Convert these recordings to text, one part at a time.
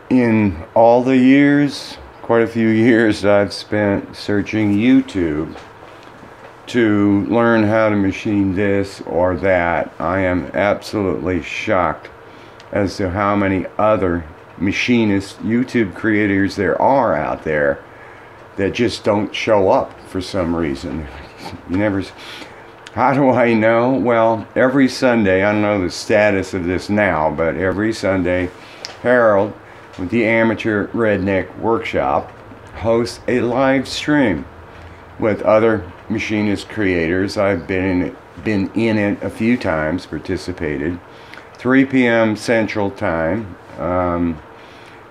In all the years, quite a few years, I've spent searching YouTube to learn how to machine this or that, I am absolutely shocked as to how many other machinist YouTube creators there are out there that just don't show up for some reason. You never. How do I know? Well, every Sunday, I don't know the status of this now, but every Sunday, Harold with the Amateur Redneck Workshop hosts a live stream with other machinist creators. I've been in it a few times, participated. 3 p.m. Central Time.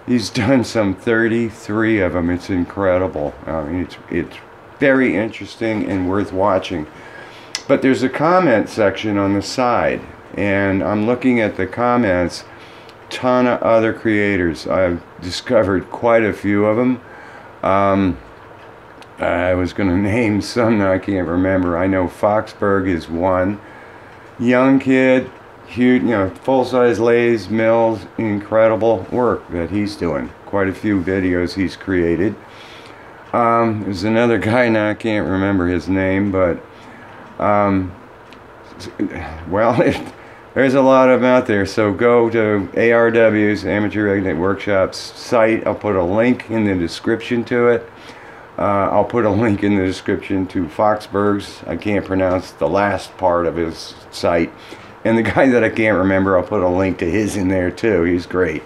He's done some 33 of them. It's incredible. I mean, it's very interesting and worth watching. But there's a comment section on the side, and I'm looking at the comments. Ton of other creators. I've discovered quite a few of them. I was going to name some that I can't remember. I know Foxberg is one. Young kid, huge, full-size lathes, mills, incredible work that he's doing. Quite a few videos he's created. There's another guy now, I can't remember his name, but well, there's a lot of them out there. So go to ARW's Amateur Redneck Workshop's site. I'll put a link in the description to it. I'll put a link in the description to Foxberg's. I can't pronounce the last part of his site. And the guy that I can't remember, I'll put a link to his in there too. He's great.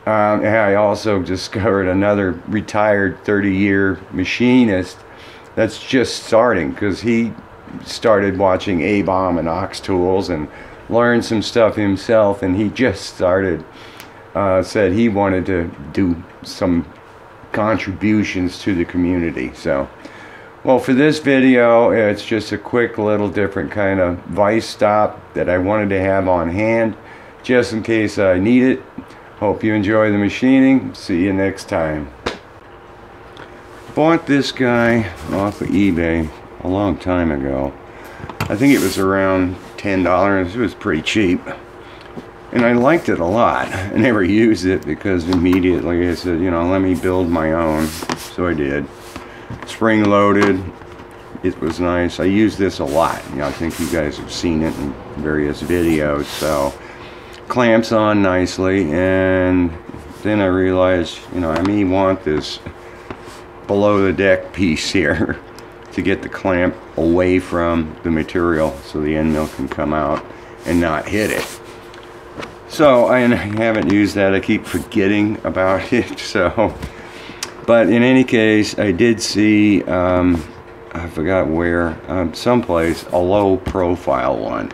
I also discovered another retired 30-year machinist that's just starting, because he started watching A-Bomb and Ox Tools and learned some stuff himself, and he just started, said he wanted to do some contributions to the community. So, well, for this video, it's just a quick little different kind of Vise stop that I wanted to have on hand just in case I need it. Hope you enjoy the machining. See you next time. Bought this guy off of eBay a long time ago. I think it was around $10. It was pretty cheap, and I liked it a lot. I never used it because immediately I said, let me build my own. So I did. Spring loaded. It was nice. I use this a lot. I think you guys have seen it in various videos. So clamps on nicely, and then I realized, I may want this below the deck piece here to get the clamp away from the material so the end mill can come out and not hit it. So I haven't used that. I keep forgetting about it. So, but in any case, I did see, I forgot where, someplace, a low profile one.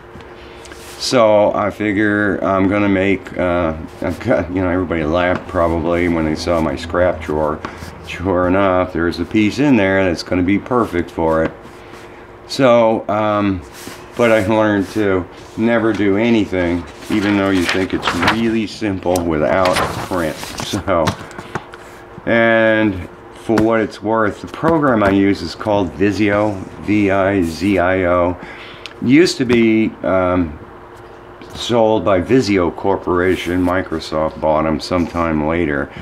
So I figure I'm gonna make, I've got, everybody laughed probably when they saw my scrap drawer. Sure enough, there's a piece in there that's going to be perfect for it. So, but I learned to never do anything, even though you think it's really simple, without a print. So, and for what it's worth, the program I use is called Vizio, V-I-Z-I-O. Used to be sold by Vizio Corporation. Microsoft bought them sometime later.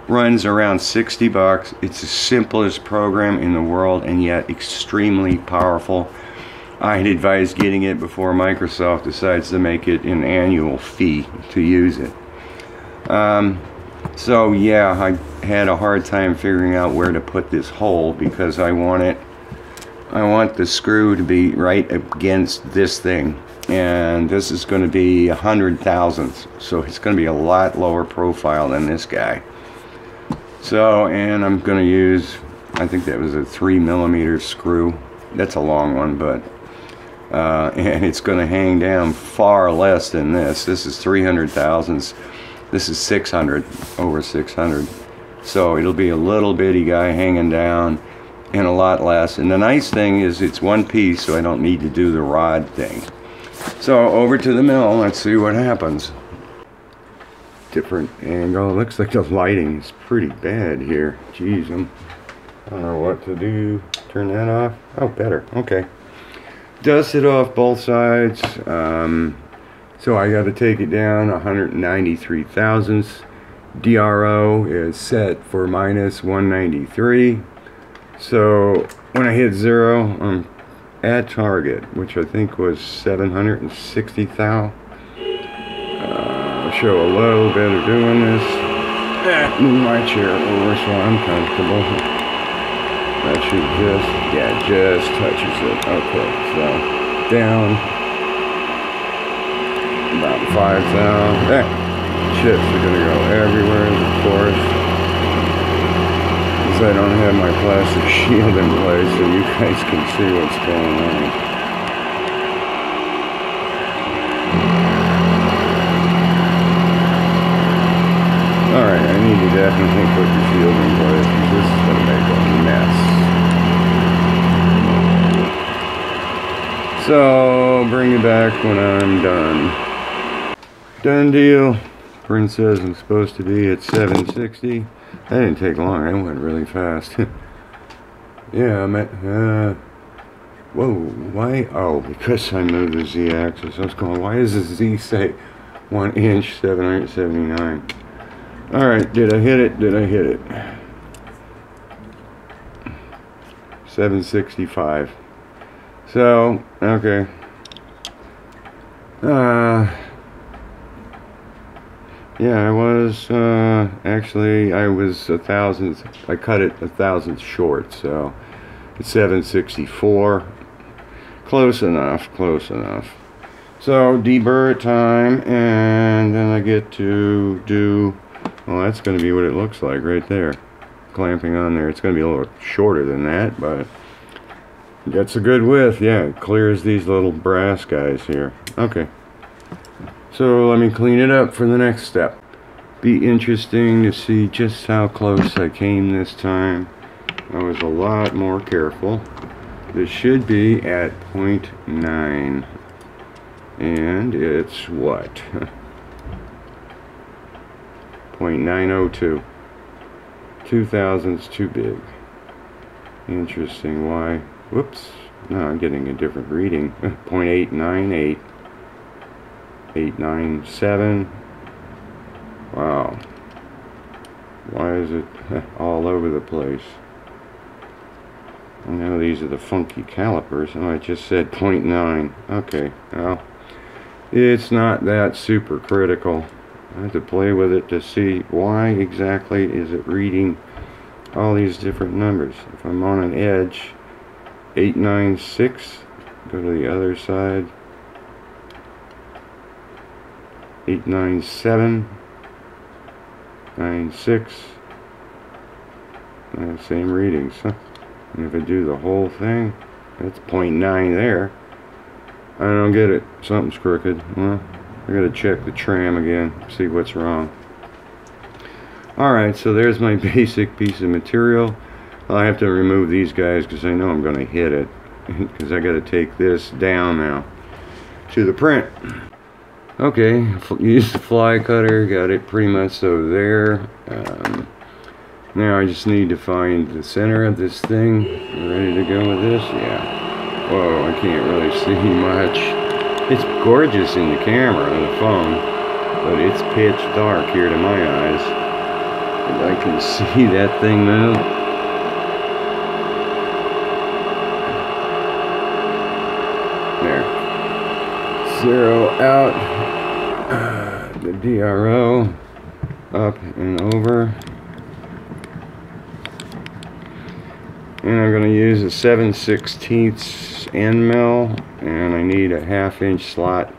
Runs around 60 bucks. It's the simplest program in the world, and yet extremely powerful. I'd advise getting it before Microsoft decides to make it an annual fee to use it. So yeah, I had a hard time figuring out where to put this hole, because I want the screw to be right against this thing, and this is going to be 100 thousandths, so it's going to be a lot lower profile than this guy. So, and I'm going to use, I think that was a 3mm screw. That's a long one, but and it's going to hang down far less than this. This is 300 thousandths. This is 600, over 600. So it'll be a little bitty guy hanging down, and a lot less. And the nice thing is it's one piece, so I don't need to do the rod thing. So over to the mill. Let's see what happens. Different angle. It looks like the lighting is pretty bad here. Jeez, I don't know what to do. Turn that off. Oh, better. Okay. Dust it off both sides. So I got to take it down 193 thousandths, DRO is set for minus 193. So when I hit 0, I'm at target, which I think was 760 thou. I'll show a little bit of doing this. Move my chair over so I'm comfortable. That should just touches it. Okay, so down about 5,000. Chips are gonna go everywhere, of course. Because I don't have my plastic shield in place so you guys can see what's going on. Alright, I need to definitely put the shield in place because this is gonna make a mess. So, bring it back when I'm done. Done deal. Print says I'm supposed to be at 760. That didn't take long. I went really fast. Yeah, I'm at... whoa, why? Oh, because I moved the Z-axis. I was going, why does the Z say 1 inch 779? Alright, did I hit it? Did I hit it? 765. So, okay. Yeah, I was, actually, I was 1,000, I cut it 1,000 short, so it's 764. Close enough, close enough. So, deburr time, and then I get to do, well, that's going to be what it looks like right there. Clamping on there. It's going to be a little shorter than that, but that's a good width. Yeah, it clears these little brass guys here. Okay. So let me clean it up for the next step. Be interesting to see just how close I came this time. I was a lot more careful. This should be at 0.9. And it's what? 0.902. 2,000's too big. Interesting. Why? Whoops. No, I'm getting a different reading. 0.898. 897. Wow. Why is it all over the place? I know these are the funky calipers. Oh, I just said 0.9. Okay, well, it's not that super critical. I have to play with it to see why exactly is it reading all these different numbers. If I'm on an edge, 896, go to the other side. 897, 96, same readings. Huh? And if I do the whole thing, that's 0.9 there. I don't get it. Something's crooked. Well, I gotta check the tram again, see what's wrong. Alright, so there's my basic piece of material. I have to remove these guys because I know I'm gonna hit it. Because I gotta take this down now to the print. Okay, use the fly cutter, got it pretty much so there. Now I just need to find the center of this thing. Ready to go with this? Yeah. Whoa, I can't really see much. It's gorgeous in the camera on the phone, but it's pitch dark here to my eyes. And I can see that thing move. There. 0 out. The DRO up and over. And I'm going to use a 7/16 end mill, and I need a 1/2 inch slot,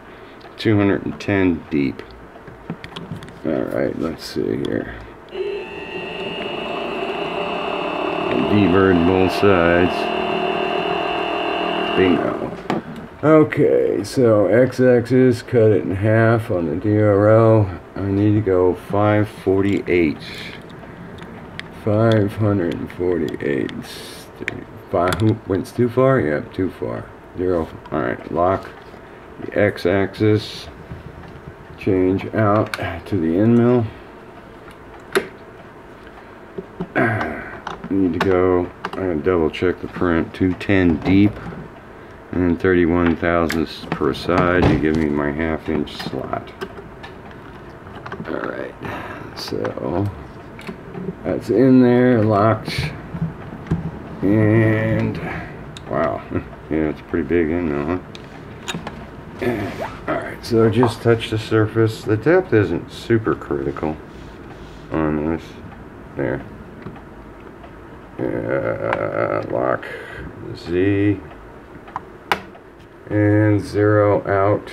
210 deep. Alright, let's see here. Deburred both sides. Bingo. Okay, so x-axis, cut it in half on the DRO. I need to go 548. 548. Went too far? Yep, too far. 0. Alright, lock the x-axis. Change out to the end mill. Need to go, I'm going to double check the print, 210 deep. And 31 thousandths per side to give me my 1/2 inch slot. Alright, So that's in there, locked, and wow, yeah, it's pretty big in now, huh? Alright, so just touch the surface. The depth isn't super critical on this. There. Lock Z and 0 out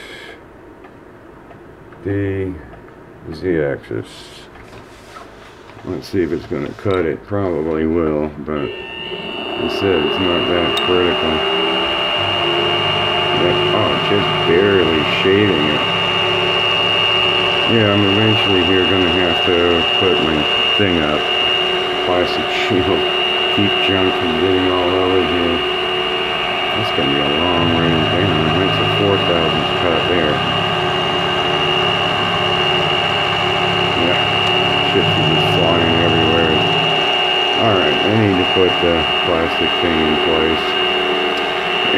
the Z-axis. Let's see if it's going to cut it. Probably will, but I said it's not that critical. Oh, just barely shaving it. Yeah, I'm eventually here going to have to put my thing up. Plastic shield. Keep junk from getting all over here. That's going to be a long range down. That's a 4,000 cut there. Yeah. Chips are just flying everywhere. Alright, I need to put the plastic thing in place.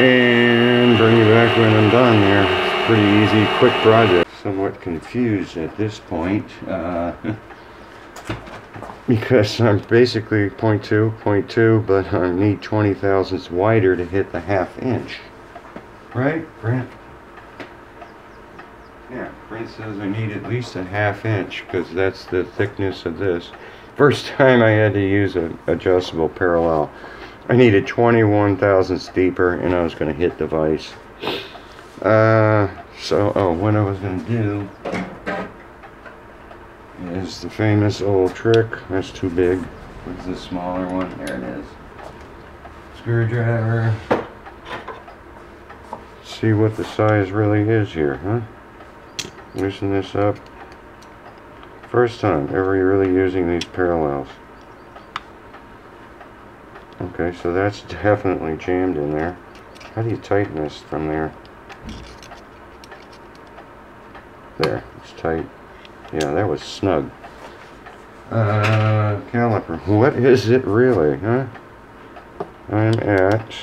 And bring you back when I'm done here. It's a pretty easy, quick project. Somewhat confused at this point. Because I'm basically 0.2, but I need 20 thousandths wider to hit the ½ inch. Right, Brent? Yeah, Brent says I need at least a ½ inch, because that's the thickness of this. First time I had to use an adjustable parallel, I needed 21 thousandths deeper, and I was going to hit the vise. What I was going to do is the famous old trick. That's too big. What's the smaller one? There it is. Screwdriver. See what the size really is here, huh? Loosen this up. First time ever really using these parallels. Okay, so that's definitely jammed in there. How do you tighten this from there? There, it's tight. Yeah, that was snug. Caliper. What is it really, huh? I'm at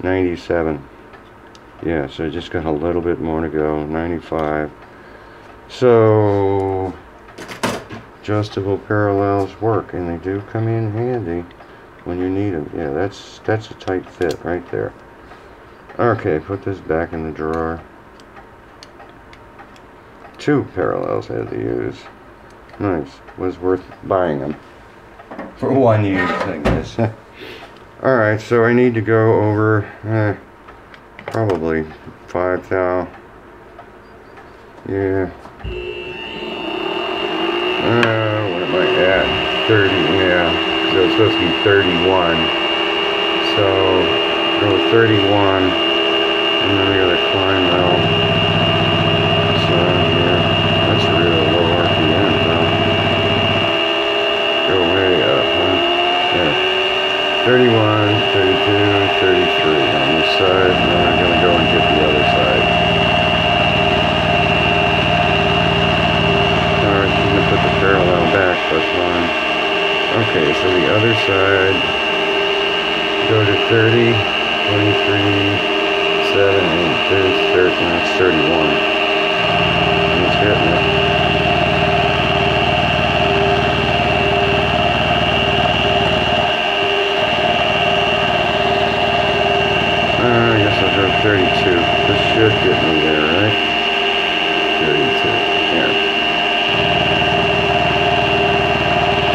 97. Yeah, so I just got a little bit more to go. 95. So, adjustable parallels work, and they do come in handy when you need them. Yeah, that's a tight fit right there. Okay, put this back in the drawer. 2 parallels I had to use. Nice. Was worth buying them. For 1 use, I guess. Alright, so I need to go over probably 5 thou. Yeah. What am I at? 30, yeah. So it's supposed to be 31. So, go 31. And then I gotta climb out. That's real low RPM, though. Go way up, huh? Yeah. 31, 32, 33 on this side, and then I'm going to go and get the other side. Alright, I'm going to put the parallel back, but one. Okay, so the other side, go to 30, 23, 7, 8, 30, that's 31. It's getting it. I guess I'll go 32. This should get me there, right? 32. Yeah.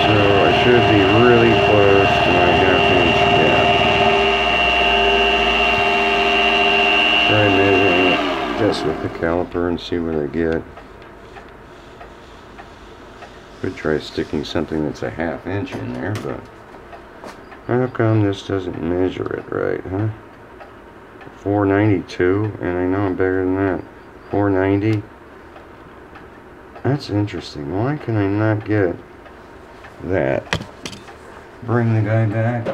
So I should be really close to my ½ inch gap. Try measuring this with the caliper and see what I get. Could try sticking something that's a ½ inch in there, but how come this doesn't measure it right, huh? 492, and I know I'm better than that. 490. That's interesting. Why can I not get that? Bring the guy back.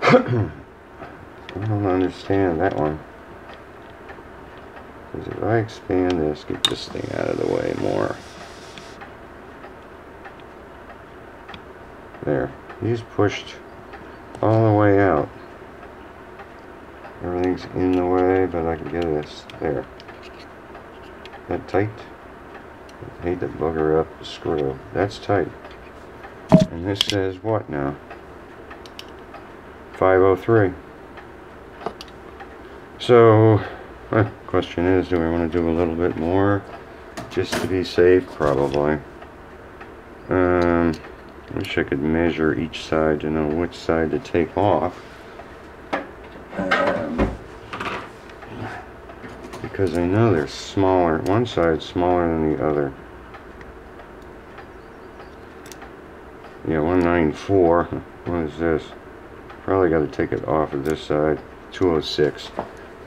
I don't understand that one. Because if I expand this, get this thing out of the way more. There. He's pushed all the way out. Everything's in the way, but I can get this. There. That tight? I hate to bugger up the screw. That's tight. And this says what now? 503. So, question is, do I want to do a little bit more just to be safe? Probably. Wish I could measure each side to know which side to take off. Because I know they're smaller. One side's smaller than the other. Yeah, 194. What is this? Probably got to take it off of this side. 206.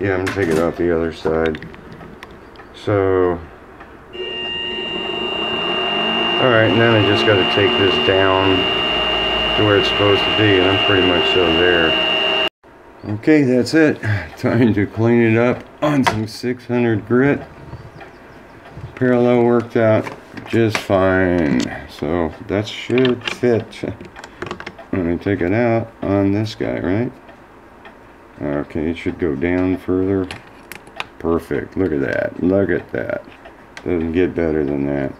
Yeah, I'm going to take it off the other side. So, alright, and then I just got to take this down to where it's supposed to be, and I'm pretty much so there. Okay, that's it. Time to clean it up on some 600 grit. Parallel worked out just fine. So, that should fit. Let me take it out on this guy, right? Okay, it should go down further. Perfect. Look at that. Look at that. Doesn't get better than that.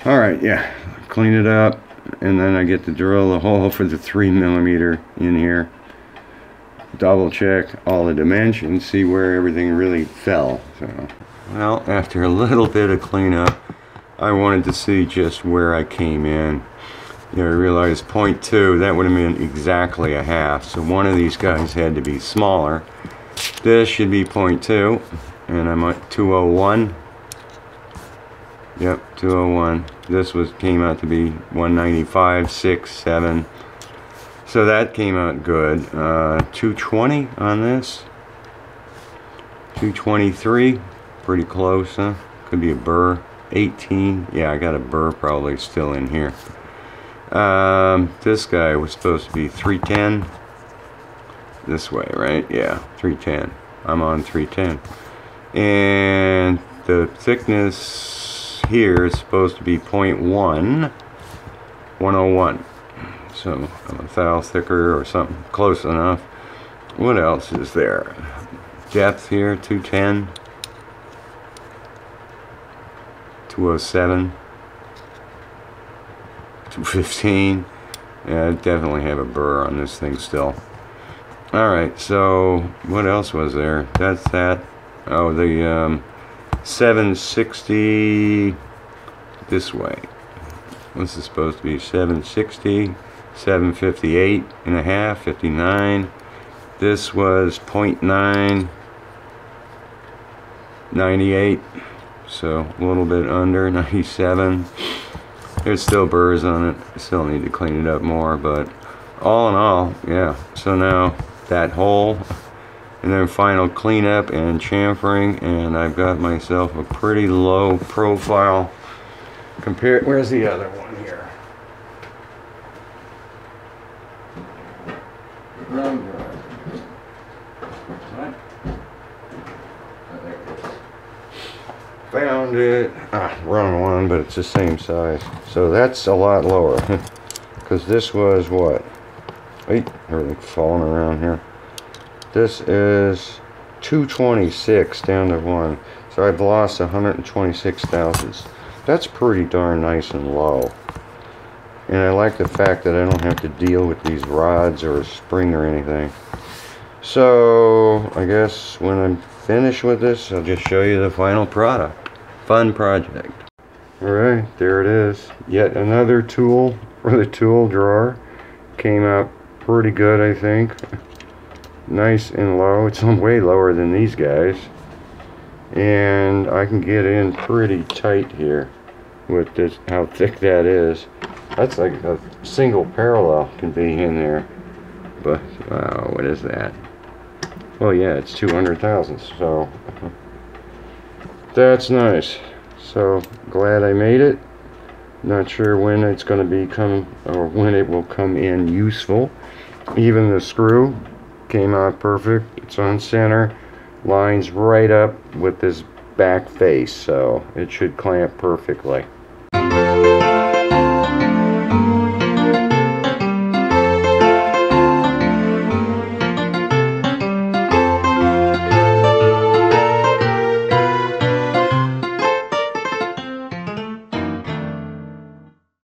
Alright, yeah. Clean it up. And then I get to drill a hole for the 3mm in here. Double check all the dimensions. See where everything really fell. So, well, after a little bit of cleanup, I wanted to see just where I came in. You know, I realized 0.2, that would have been exactly a half. So one of these guys had to be smaller. This should be 0.2, and I'm at 201. Yep, 201. This came out to be 195, 6, 7. So that came out good. 220 on this. 223, pretty close, huh? Could be a burr. 18, yeah, I got a burr probably still in here. This guy was supposed to be 310 this way, right? Yeah, 310. I'm on 310. And the thickness here is supposed to be 0.1, 101. So a thou thicker or something close enough. What else is there? Depth here, 210. 207. 215. Yeah, I definitely have a burr on this thing still. Alright, so what else was there? That's that. Oh, the 760 this way. This is supposed to be 760, 758 and a half, 59. This was 0.9, 98. So a little bit under 97. There's still burrs on it. I still need to clean it up more, but all in all, yeah. So now that hole, and then final cleanup and chamfering, and I've got myself a pretty low profile compared. Where's the other one here? Wrong drawer. What? Oh, there it is. Found it. Wrong one, but it's the same size. So that's a lot lower. Because this was what? Wait, everything's falling around here. This is 226 down to 1. So I've lost 126 thousandths. That's pretty darn nice and low. And I like the fact that I don't have to deal with these rods or a spring or anything. So I guess when I'm finished with this, I'll just show you the final product. Fun project. Alright, there it is. Yet another tool for the tool drawer. Came out pretty good, I think. Nice and low. It's way lower than these guys. And I can get in pretty tight here with this, how thick that is. That's like a single parallel can be in there. But, wow, what is that? Well, yeah, it's 200 thousandths, so that's nice. So glad I made it. Not sure when it's going to become, or when it will come in useful. Even the screw came out perfect. It's on center, lines right up with this back face, so it should clamp perfectly.